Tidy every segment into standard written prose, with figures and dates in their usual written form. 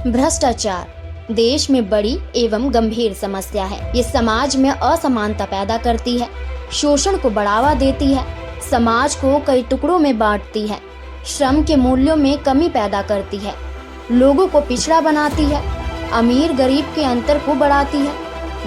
भ्रष्टाचार देश में बड़ी एवं गंभीर समस्या है। ये समाज में असमानता पैदा करती है, शोषण को बढ़ावा देती है, समाज को कई टुकड़ों में बांटती है, श्रम के मूल्यों में कमी पैदा करती है, लोगों को पिछड़ा बनाती है, अमीर गरीब के अंतर को बढ़ाती है,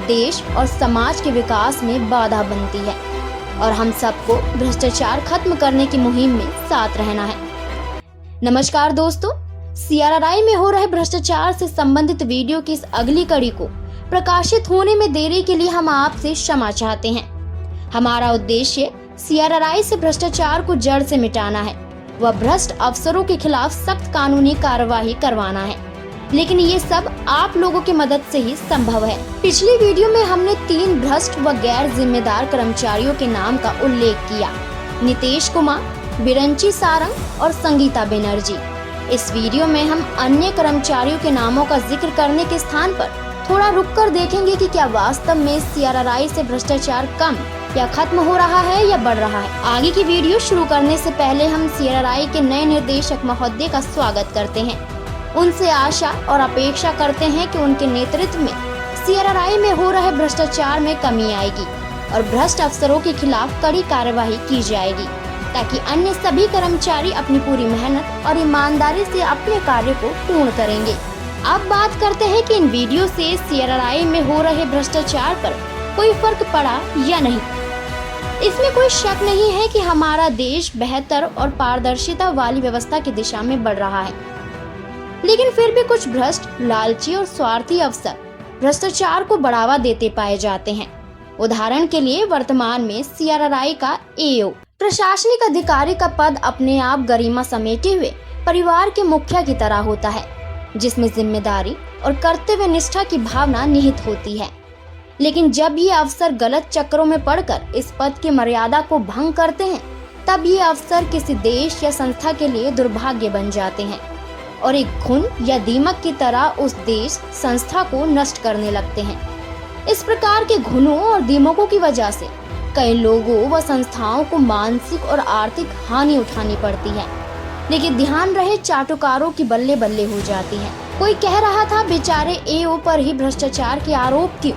देश और समाज के विकास में बाधा बनती है और हम सबको भ्रष्टाचार खत्म करने की मुहिम में साथ रहना है। नमस्कार दोस्तों, CRRI में हो रहे भ्रष्टाचार से संबंधित वीडियो की इस अगली कड़ी को प्रकाशित होने में देरी के लिए हम आपसे क्षमा चाहते हैं। हमारा उद्देश्य CRRI से भ्रष्टाचार को जड़ से मिटाना है, वह भ्रष्ट अफसरों के खिलाफ सख्त कानूनी कार्रवाई करवाना है, लेकिन ये सब आप लोगों की मदद से ही संभव है। पिछली वीडियो में हमने 3 भ्रष्ट व गैर जिम्मेदार कर्मचारियों के नाम का उल्लेख किया, नीतीश कुमार, बिरंची सारंग और संगीता बनर्जी। इस वीडियो में हम अन्य कर्मचारियों के नामों का जिक्र करने के स्थान पर थोड़ा रुककर देखेंगे कि क्या वास्तव में CRRI से भ्रष्टाचार कम या खत्म हो रहा है या बढ़ रहा है। आगे की वीडियो शुरू करने से पहले हम CRRI के नए निर्देशक महोदय का स्वागत करते हैं। उनसे आशा और अपेक्षा करते हैं कि उनके नेतृत्व में CRRI में हो रहे भ्रष्टाचार में कमी आएगी और भ्रष्ट अफसरों के खिलाफ कड़ी कार्यवाही की जाएगी, ताकि अन्य सभी कर्मचारी अपनी पूरी मेहनत और ईमानदारी से अपने कार्य को पूर्ण करेंगे। अब बात करते हैं कि इन वीडियो से CRRI में हो रहे भ्रष्टाचार पर कोई फर्क पड़ा या नहीं। इसमें कोई शक नहीं है कि हमारा देश बेहतर और पारदर्शिता वाली व्यवस्था की दिशा में बढ़ रहा है, लेकिन फिर भी कुछ भ्रष्ट, लालची और स्वार्थी अफसर भ्रष्टाचार को बढ़ावा देते पाए जाते हैं। उदाहरण के लिए वर्तमान में CRRI का AO प्रशासनिक अधिकारी का पद अपने आप गरिमा समेटे हुए परिवार के मुखिया की तरह होता है, जिसमें जिम्मेदारी और कर्तव्य निष्ठा की भावना निहित होती है। लेकिन जब ये अफसर गलत चक्रों में पड़कर इस पद की मर्यादा को भंग करते हैं, तब ये अफसर किसी देश या संस्था के लिए दुर्भाग्य बन जाते हैं और एक घुन या दीमक की तरह उस देश, संस्था को नष्ट करने लगते हैं। इस प्रकार के घुनों और दीमकों की वजह से कई लोगों व संस्थाओं को मानसिक और आर्थिक हानि उठानी पड़ती है, लेकिन ध्यान रहे चाटुकारों की बल्ले बल्ले हो जाती है। कोई कह रहा था बेचारे AO पर ही भ्रष्टाचार के आरोप क्यों?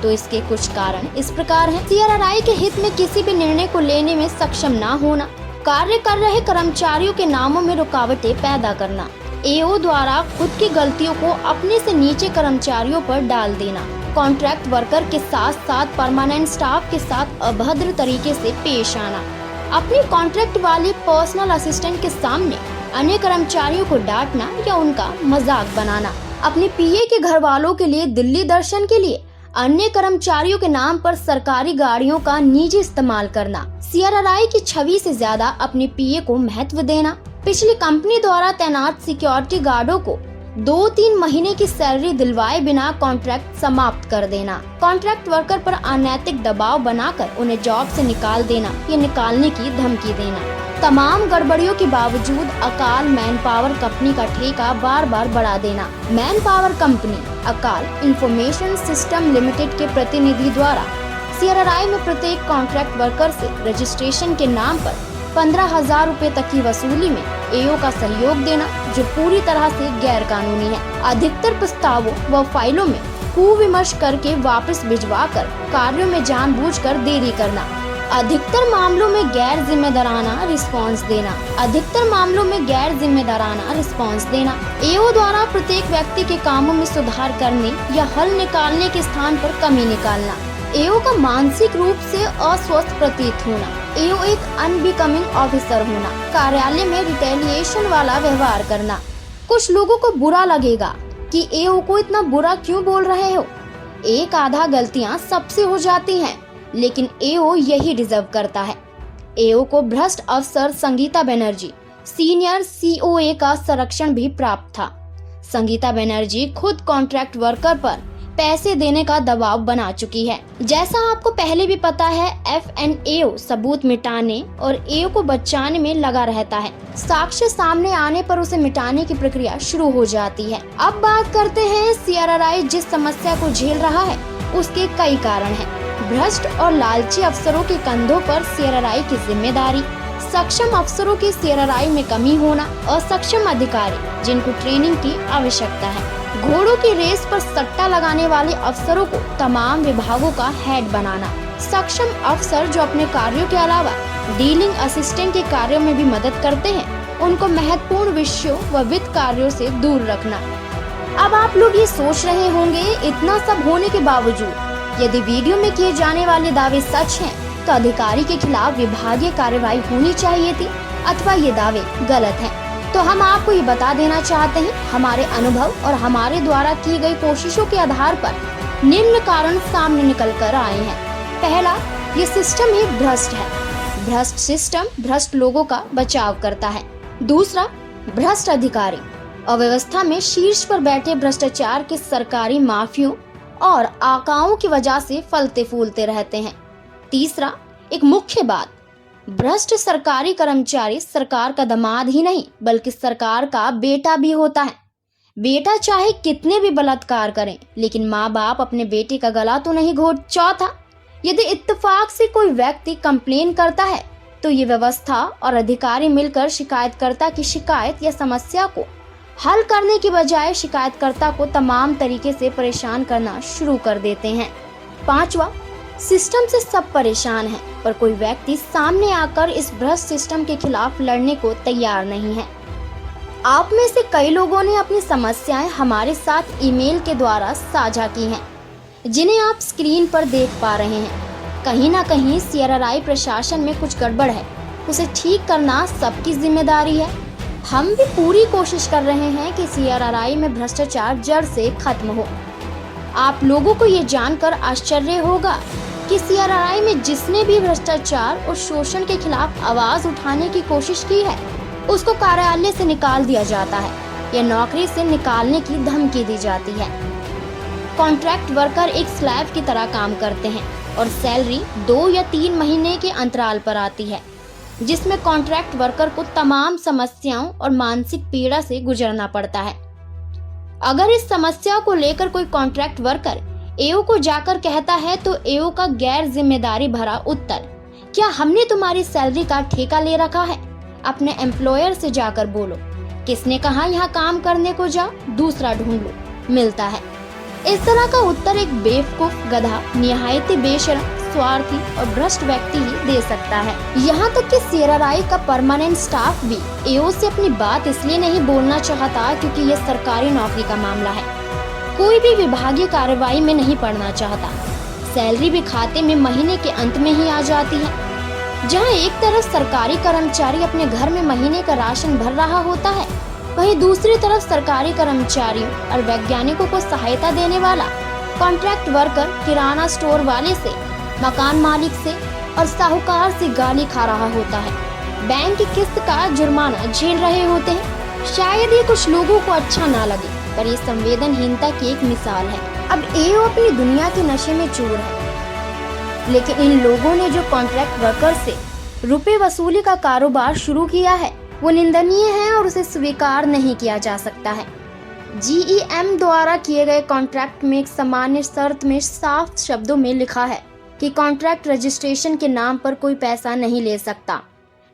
तो इसके कुछ कारण इस प्रकार हैं। CRRI के हित में किसी भी निर्णय को लेने में सक्षम न होना, कार्य कर रहे कर्मचारियों के नामों में रुकावटें पैदा करना, AO द्वारा खुद की गलतियों को अपने से नीचे कर्मचारियों पर डाल देना, कॉन्ट्रैक्ट वर्कर के साथ साथ परमानेंट स्टाफ के साथ अभद्र तरीके से पेश आना, अपनी कॉन्ट्रैक्ट वाले पर्सनल असिस्टेंट के सामने अन्य कर्मचारियों को डांटना या उनका मजाक बनाना, अपने PA के घर वालों के लिए दिल्ली दर्शन के लिए अन्य कर्मचारियों के नाम पर सरकारी गाड़ियों का निजी इस्तेमाल करना, CRRI की छवि से ज्यादा अपने PA को महत्व देना, पिछली कंपनी द्वारा तैनात सिक्योरिटी गार्डों को 2-3 महीने की सैलरी दिलवाए बिना कॉन्ट्रैक्ट समाप्त कर देना, कॉन्ट्रैक्ट वर्कर पर अनैतिक दबाव बनाकर उन्हें जॉब से निकाल देना या निकालने की धमकी देना। तमाम गड़बड़ियों के बावजूद अकाल मैन पावर कंपनी का ठेका बार बार बढ़ा देना। मैन पावर कंपनी अकाल इंफॉर्मेशन सिस्टम लिमिटेड के प्रतिनिधि द्वारा CRRI में प्रत्येक कॉन्ट्रैक्ट वर्कर से रजिस्ट्रेशन के नाम पर 15,000 रुपए तक की वसूली में AO का सहयोग देना, जो पूरी तरह से गैर कानूनी है। अधिकतर प्रस्तावों व फाइलों में कुविमर्श करके वापस भिजवाकर कार्यों में जानबूझकर देरी करना, अधिकतर मामलों में गैर जिम्मेदाराना रिस्पांस देना, AO द्वारा प्रत्येक व्यक्ति के कामों में सुधार करने या हल निकालने के स्थान पर कमी निकालना, AO का मानसिक रूप से अस्वस्थ प्रतीत होना, AO एक अनबिकमिंग ऑफिसर होना, कार्यालय में रिटेलिएशन वाला व्यवहार करना। कुछ लोगों को बुरा लगेगा कि AO को इतना बुरा क्यों बोल रहे हो। एक आधा गलतियां सबसे हो जाती हैं, लेकिन AO यही डिजर्व करता है। AO को भ्रष्ट अफसर संगीता बनर्जी सीनियर COA का संरक्षण भी प्राप्त था। संगीता बनर्जी खुद कॉन्ट्रैक्ट वर्कर पर पैसे देने का दबाव बना चुकी है। जैसा आपको पहले भी पता है, FNAO सबूत मिटाने और AO को बचाने में लगा रहता है। साक्ष्य सामने आने पर उसे मिटाने की प्रक्रिया शुरू हो जाती है। अब बात करते हैं CRRI जिस समस्या को झेल रहा है उसके कई कारण हैं। भ्रष्ट और लालची अफसरों के कंधों पर CRRI की जिम्मेदारी, सक्षम अफसरों की सीआरआई में कमी होना, असक्षम अधिकारी जिनको ट्रेनिंग की आवश्यकता है, घोड़ों की रेस पर सट्टा लगाने वाले अफसरों को तमाम विभागों का हेड बनाना, सक्षम अफसर जो अपने कार्यों के अलावा डीलिंग असिस्टेंट के कार्यों में भी मदद करते हैं, उनको महत्वपूर्ण विषयों व वित्त कार्यों से दूर रखना। अब आप लोग ये सोच रहे होंगे, इतना सब होने के बावजूद यदि वीडियो में किए जाने वाले दावे सच हैं, तो अधिकारी के खिलाफ विभागीय कार्रवाई होनी चाहिए थी अथवा ये दावे गलत हैं। तो हम आपको ये बता देना चाहते हैं, हमारे अनुभव और हमारे द्वारा की गई कोशिशों के आधार पर निम्न कारण सामने निकल कर आए हैं। पहला, ये सिस्टम ही भ्रष्ट है। भ्रष्ट सिस्टम भ्रष्ट लोगों का बचाव करता है। दूसरा, भ्रष्ट अधिकारी अव्यवस्था में शीर्ष पर बैठे भ्रष्टाचार के सरकारी माफियों और आकाओं की वजह से फलते फूलते रहते हैं। तीसरा, एक मुख्य बात, भ्रष्ट सरकारी कर्मचारी सरकार का दामाद ही नहीं बल्कि सरकार का बेटा भी होता है। बेटा चाहे कितने भी बलात्कार करें, लेकिन माँ बाप अपने बेटे का गला तो नहीं घोट। चौथा, यदि इत्तेफाक से कोई व्यक्ति कंप्लेन करता है तो ये व्यवस्था और अधिकारी मिलकर शिकायतकर्ता की शिकायत या समस्या को हल करने की बजाय शिकायतकर्ता को तमाम तरीके से परेशान करना शुरू कर देते हैं। पांचवा, सिस्टम से सब परेशान हैं, पर कोई व्यक्ति सामने आकर इस भ्रष्ट सिस्टम के खिलाफ लड़ने को तैयार नहीं है। आप में से कई लोगों ने अपनी समस्याएं हमारे साथ ईमेल के द्वारा साझा की हैं, जिन्हें आप स्क्रीन पर देख पा रहे हैं। कहीं ना कहीं सीआरआई प्रशासन में कुछ गड़बड़ है, उसे ठीक करना सबकी जिम्मेदारी है। हम भी पूरी कोशिश कर रहे हैं कि सीआरआई में भ्रष्टाचार जड़ से खत्म हो। आप लोगों को ये जानकर आश्चर्य होगा कि सीआरआई में जिसने भी भ्रष्टाचार और शोषण के खिलाफ आवाज उठाने की कोशिश की है, उसको कार्यालय से निकाल दिया जाता है या नौकरी से निकालने की धमकी दी जाती है। कॉन्ट्रैक्ट वर्कर एक स्लैब की तरह काम करते हैं और सैलरी 2 या 3 महीने के अंतराल पर आती है, जिसमें कॉन्ट्रैक्ट वर्कर को तमाम समस्याओं और मानसिक पीड़ा से गुजरना पड़ता है। अगर इस समस्या को लेकर कोई कॉन्ट्रैक्ट वर्कर एओ को जाकर कहता है तो एओ का गैर जिम्मेदारी भरा उत्तर, क्या हमने तुम्हारी सैलरी का ठेका ले रखा है? अपने एम्प्लॉयर से जाकर बोलो, किसने कहा यहाँ काम करने को जा, दूसरा ढूंढ लो, मिलता है। इस तरह का उत्तर एक बेवकूफ, गधा, निहायत बेशरम, स्वार्थी और भ्रष्ट व्यक्ति ही दे सकता है। यहाँ तक कि सीआरआई का परमानेंट स्टाफ भी एओ से अपनी बात इसलिए नहीं बोलना चाहता क्योंकि ये सरकारी नौकरी का मामला है। कोई भी विभागीय कार्रवाई में नहीं पड़ना चाहता। सैलरी भी खाते में महीने के अंत में ही आ जाती है। जहाँ एक तरफ सरकारी कर्मचारी अपने घर में महीने का राशन भर रहा होता है, वहीं दूसरी तरफ सरकारी कर्मचारियों और वैज्ञानिकों को सहायता देने वाला कॉन्ट्रैक्ट वर्कर किराना स्टोर वाले से, मकान मालिक से और साहूकार से गाली खा रहा होता है, बैंक की किस्त का जुर्माना झेल रहे होते हैं। शायद ये कुछ लोगों को अच्छा ना लगे, पर ये संवेदनहीनता की एक मिसाल है। अब एओ अपनी दुनिया के नशे में चूर है, लेकिन इन लोगों ने जो कॉन्ट्रैक्ट वर्कर से रुपए वसूली का कारोबार शुरू किया है वो निंदनीय है और उसे स्वीकार नहीं किया जा सकता है। जीईएम द्वारा किए गए कॉन्ट्रैक्ट में एक सामान्य शर्त में साफ शब्दों में लिखा है कि कॉन्ट्रैक्ट रजिस्ट्रेशन के नाम पर कोई पैसा नहीं ले सकता,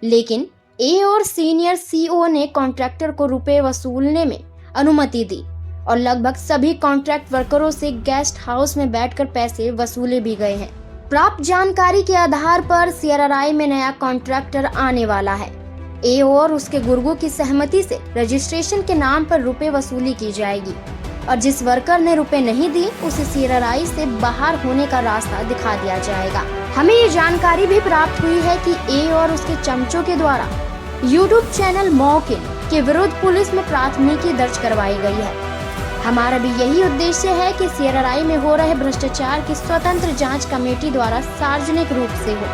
लेकिन ए और सीनियर सीओ ने कॉन्ट्रैक्टर को रुपए वसूलने में अनुमति दी और लगभग सभी कॉन्ट्रैक्ट वर्करों से गेस्ट हाउस में बैठकर पैसे वसूले भी गए हैं। प्राप्त जानकारी के आधार पर सीआरआई में नया कॉन्ट्रैक्टर आने वाला है। एओ और उसके गुर्गों की सहमति से रजिस्ट्रेशन के नाम पर रुपए वसूली की जाएगी और जिस वर्कर ने रुपए नहीं दिए उसे सीआरआई से बाहर होने का रास्ता दिखा दिया जाएगा। हमें ये जानकारी भी प्राप्त हुई है कि एओ और उसके चमचों के द्वारा यूट्यूब चैनल मॉकिन के विरुद्ध पुलिस में प्राथमिकी दर्ज करवाई गई है। हमारा भी यही उद्देश्य है कि सीआरआई में हो रहे भ्रष्टाचार की स्वतंत्र जांच कमेटी द्वारा सार्वजनिक रूप से हो,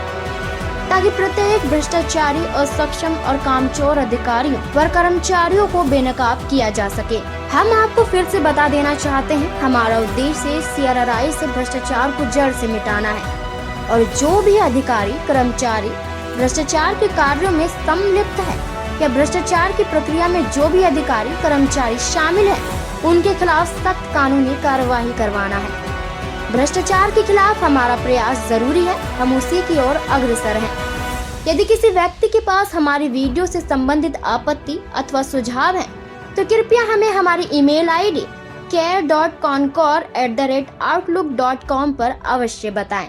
ताकि प्रत्येक भ्रष्टाचारी, असक्षम और कामचोर अधिकारियों व कर्मचारियों को बेनकाब किया जा सके। हम आपको फिर से बता देना चाहते हैं, हमारा उद्देश्य सीआरआई से भ्रष्टाचार को जड़ से मिटाना है और जो भी अधिकारी, कर्मचारी भ्रष्टाचार के कार्यों में सम्मिलित है या भ्रष्टाचार की प्रक्रिया में जो भी अधिकारी, कर्मचारी शामिल है, उनके खिलाफ सख्त कानूनी कार्यवाही करवाना है। भ्रष्टाचार के खिलाफ हमारा प्रयास जरूरी है, हम उसी की ओर अग्रसर हैं। यदि किसी व्यक्ति के पास हमारी वीडियो से संबंधित आपत्ति अथवा सुझाव है तो कृपया हमें हमारी ईमेल आईडी care.concord@outlook.com पर अवश्य बताएं।